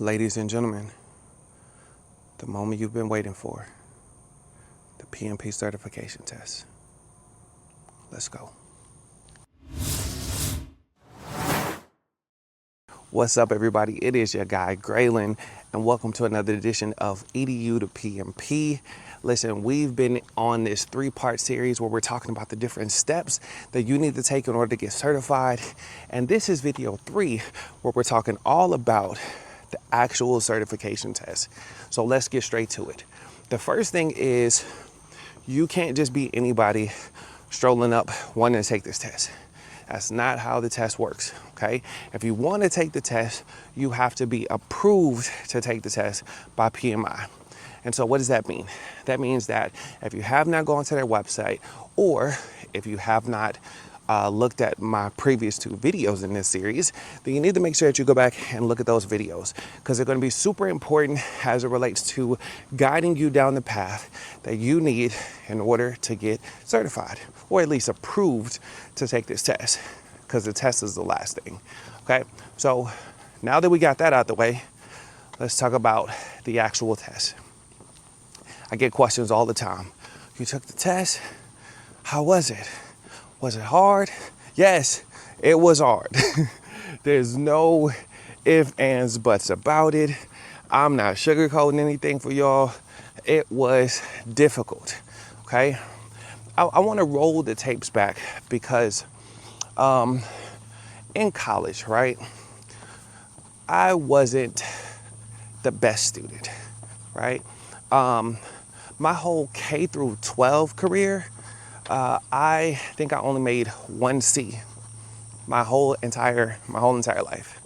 Ladies and gentlemen, the moment you've been waiting for, the PMP certification test. Let's go. What's up, everybody? It is your guy, Graylin, and welcome to another edition of EDU to PMP. Listen, we've been on this three-part series where we're talking about the different steps that you need to take in order to get certified. And this is video 3, where we're talking all about the actual certification test. So let's get straight to it. The first thing is you can't just be anybody strolling up wanting to take this test. That's not how the test works, okay? If you want to take the test, you have to be approved to take the test by PMI. And so what does that mean? That means that if you have not gone to their website, or if you have not looked at my previous 2 videos in this series, then you need to make sure that you go back and look at those videos, because they're going to be super important as it relates to guiding you down the path that you need in order to get certified, or at least approved to take this test, because the test is the last thing. Okay, so now that we got that out the way, let's talk about the actual test. I get questions all the time. You took the test, how was it? Was it hard? Yes, it was hard. There's no ifs, ands, buts about it. I'm not sugarcoating anything for y'all. It was difficult, okay? I want to roll the tapes back because in college, right, I wasn't the best student, right? My whole K through 12 career, I think I only made 1 C my whole entire life.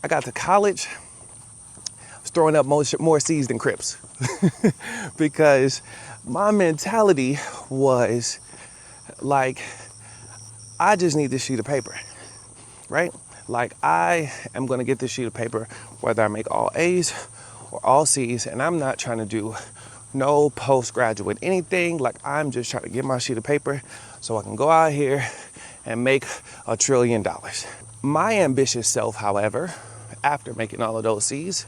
I got to college, I was throwing up more C's than Crips because my mentality was like, I just need this sheet of paper, right? Like, I am gonna get this sheet of paper whether I make all A's or all C's, and I'm not trying to do no postgraduate anything. Like, I'm just trying to get my sheet of paper so I can go out here and make $1 trillion. My ambitious self, however, after making all of those C's,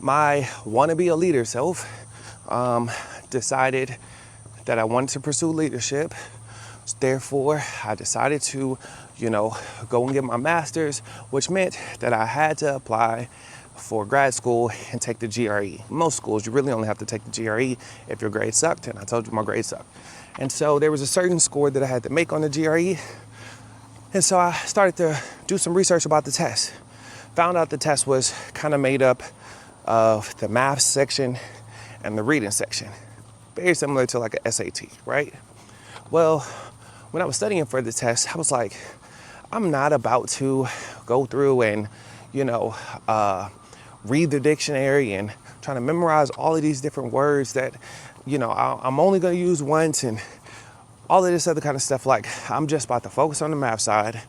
my wanna be a leader self decided that I wanted to pursue leadership. Therefore, I decided to, go and get my master's, which meant that I had to apply for grad school and take the GRE. Most schools, you really only have to take the GRE if your grades sucked, and I told you my grades sucked. And so there was a certain score that I had to make on the GRE. And so I started to do some research about the test. Found out the test was kind of made up of the math section and the reading section. Very similar to like a SAT, right? Well, when I was studying for the test, I was like, I'm not about to go through and, read the dictionary and trying to memorize all of these different words that, I'm only going to use once and all of this other kind of stuff. Like, I'm just about to focus on the math side,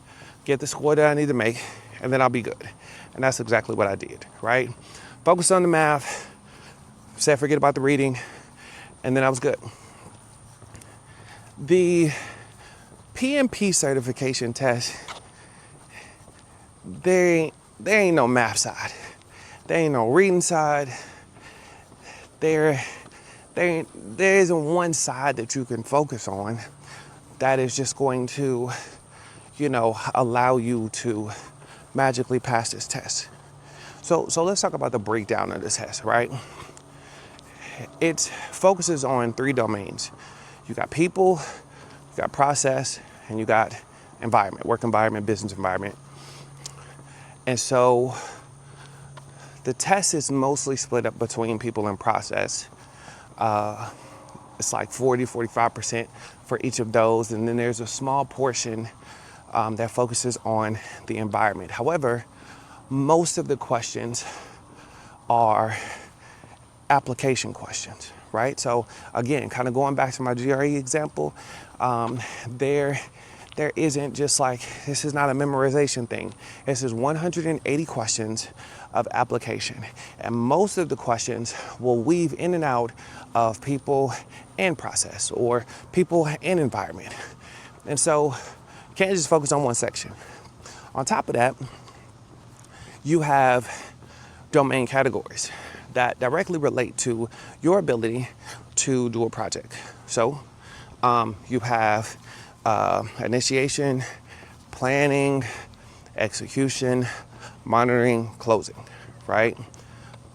get the score that I need to make, and then I'll be good. And that's exactly what I did, right? Focus on the math, said forget about the reading, and then I was good. The PMP certification test, there ain't no math side. There ain't no reading side. There isn't one side that you can focus on that is just going to, allow you to magically pass this test. So let's talk about the breakdown of the test, right? It focuses on 3 domains. You got people, you got process, and you got environment, work environment, business environment. And so the test is mostly split up between people and process. It's like 45% for each of those. And then there's a small portion that focuses on the environment. However, most of the questions are application questions, right? So again, kind of going back to my GRE example, there isn't just like, this is not a memorization thing. This is 180 questions of application. And most of the questions will weave in and out of people and process, or people and environment. And so you can't just focus on one section. On top of that, you have domain categories that directly relate to your ability to do a project. So you have initiation, planning, execution, monitoring, closing, right?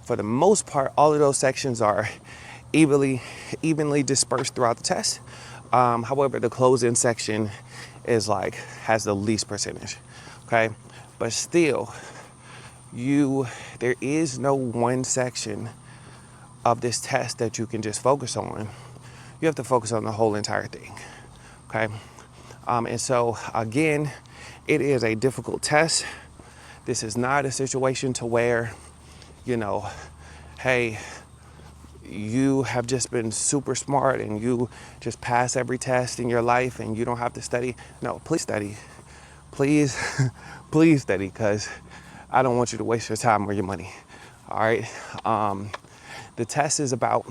For the most part, all of those sections are evenly dispersed throughout the test. However, the closing section has the least percentage, okay? But still, there is no one section of this test that you can just focus on. You have to focus on the whole entire thing, okay? And so again, it is a difficult test. This is not a situation to where, hey, you have just been super smart and you just pass every test in your life and you don't have to study. No, please study. Please, please study, because I don't want you to waste your time or your money. All right. The test is about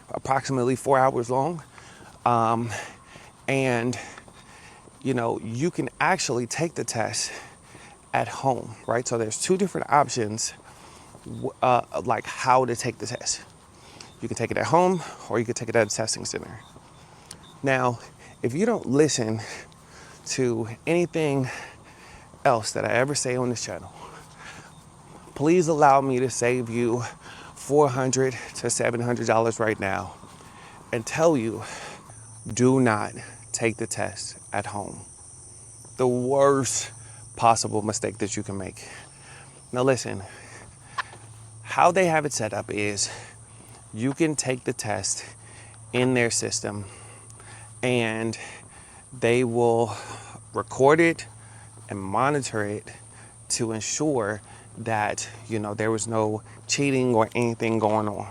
approximately 4 hours long. And, you can actually take the test at home, right? So there's two different options, like how to take the test. You can take it at home or you can take it at a testing center. Now, if you don't listen to anything else that I ever say on this channel, please allow me to save you $400 to $700 right now and tell you, do not take the test at home. The worst possible mistake that you can make. Now listen, how they have it set up is you can take the test in their system and they will record it and monitor it to ensure that, there was no cheating or anything going on.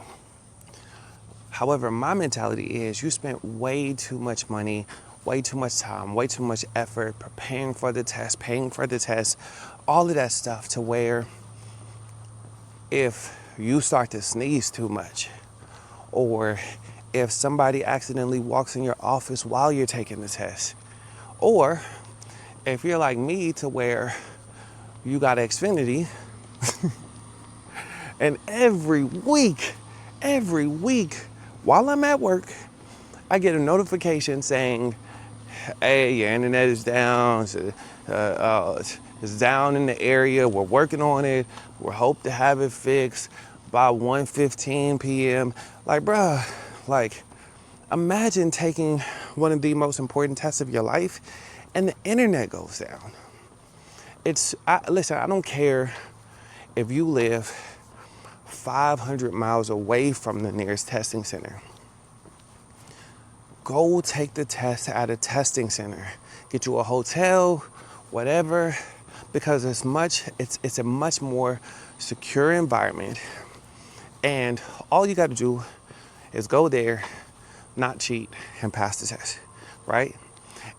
However, my mentality is you spent way too much money, way too much time, way too much effort preparing for the test, paying for the test, all of that stuff, to where if you start to sneeze too much, or if somebody accidentally walks in your office while you're taking the test, or if you're like me to where you got Xfinity and every week, while I'm at work, I get a notification saying, hey, your internet is down, it's down in the area, we're working on it, we hope to have it fixed by 1:15 p.m. Like, bruh, imagine taking one of the most important tests of your life and the internet goes down. Listen, I don't care if you live 500 miles away from the nearest testing center. Go take the test at a testing center. Get you a hotel, whatever, because it's a much more secure environment. And all you got to do is go there, not cheat, and pass the test, right?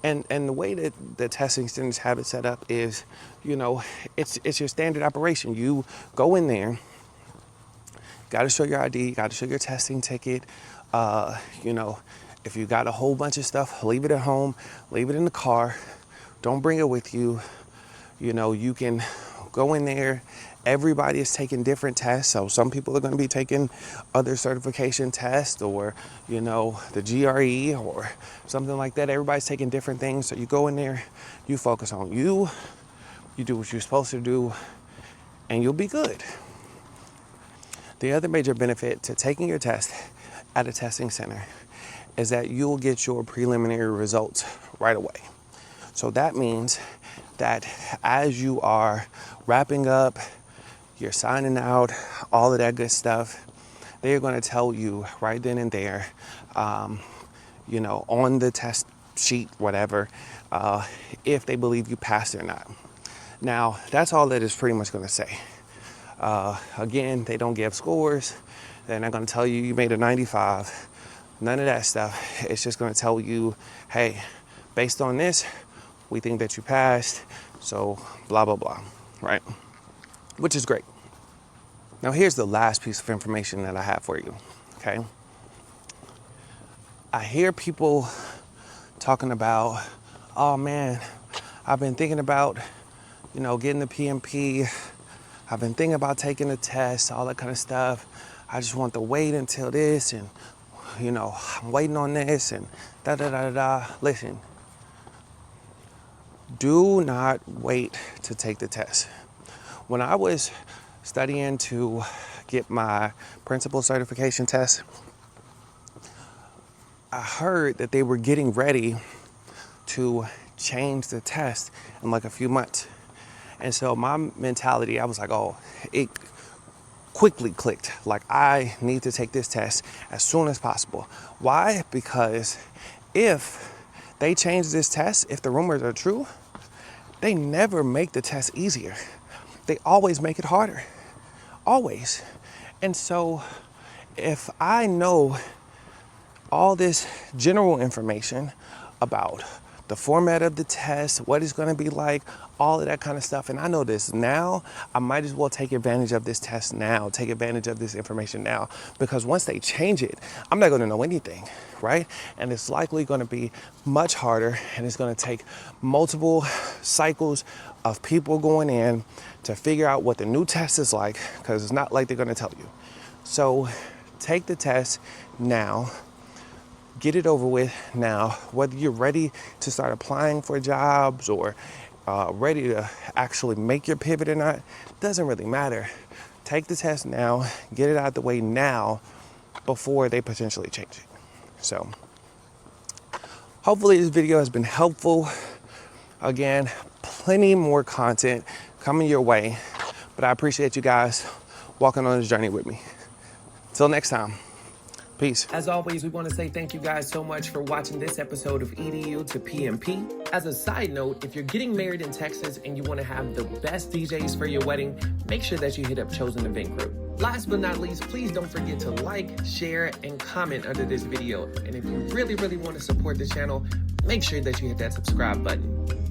And the way that the testing centers have it set up is, it's your standard operation. You go in there, got to show your ID, got to show your testing ticket. If you got a whole bunch of stuff, leave it at home, leave it in the car. Don't bring it with you. You can go in there. Everybody is taking different tests. So some people are going to be taking other certification tests, or, the GRE or something like that. Everybody's taking different things. So you go in there, you focus on you do what you're supposed to do, and you'll be good. The other major benefit to taking your test at a testing center is that you'll get your preliminary results right away. So that means that as you are wrapping up, you're signing out, all of that good stuff, they're going to tell you right then and there, on the test sheet, whatever, if they believe you passed or not. Now, that's all that it's pretty much going to say. Again, they don't give scores. They're not going to tell you made a 95. None of that stuff. It's just going to tell you, hey, based on this, we think that you passed. So blah, blah, blah, right? Which is great. Now, here's the last piece of information that I have for you, okay? I hear people talking about, oh man, I've been thinking about, getting the PMP. I've been thinking about taking the test, all that kind of stuff. I just want to wait until this, and I'm waiting on this, and da da da da da. Listen, do not wait to take the test. When I was studying to get my principal certification test, I heard that they were getting ready to change the test in like a few months. And so my mentality, I was like, oh, it quickly clicked. Like, I need to take this test as soon as possible. Why? Because if they change this test, if the rumors are true, they never make the test easier. They always make it harder. Always. And so if I know all this general information about the format of the test, what it's going to be like, all of that kind of stuff, and I know this now, I might as well take advantage of this test now, take advantage of this information now, because once they change it, I'm not going to know anything, right? And it's likely going to be much harder, and it's going to take multiple cycles of people going in to figure out what the new test is like, because it's not like they're going to tell you. So take the test now. Get it over with now. Whether you're ready to start applying for jobs or ready to actually make your pivot or not, doesn't really matter. Take the test now, get it out of the way now before they potentially change it. So hopefully this video has been helpful. Again, plenty more content coming your way, but I appreciate you guys walking on this journey with me. Till next time. Peace. As always, we want to say thank you guys so much for watching this episode of EDU to PMP. As a side note, if you're getting married in Texas and you want to have the best DJs for your wedding, make sure that you hit up Chosen Event Group. Last but not least, please don't forget to like, share, and comment under this video. And if you really want to support the channel, make sure that you hit that subscribe button.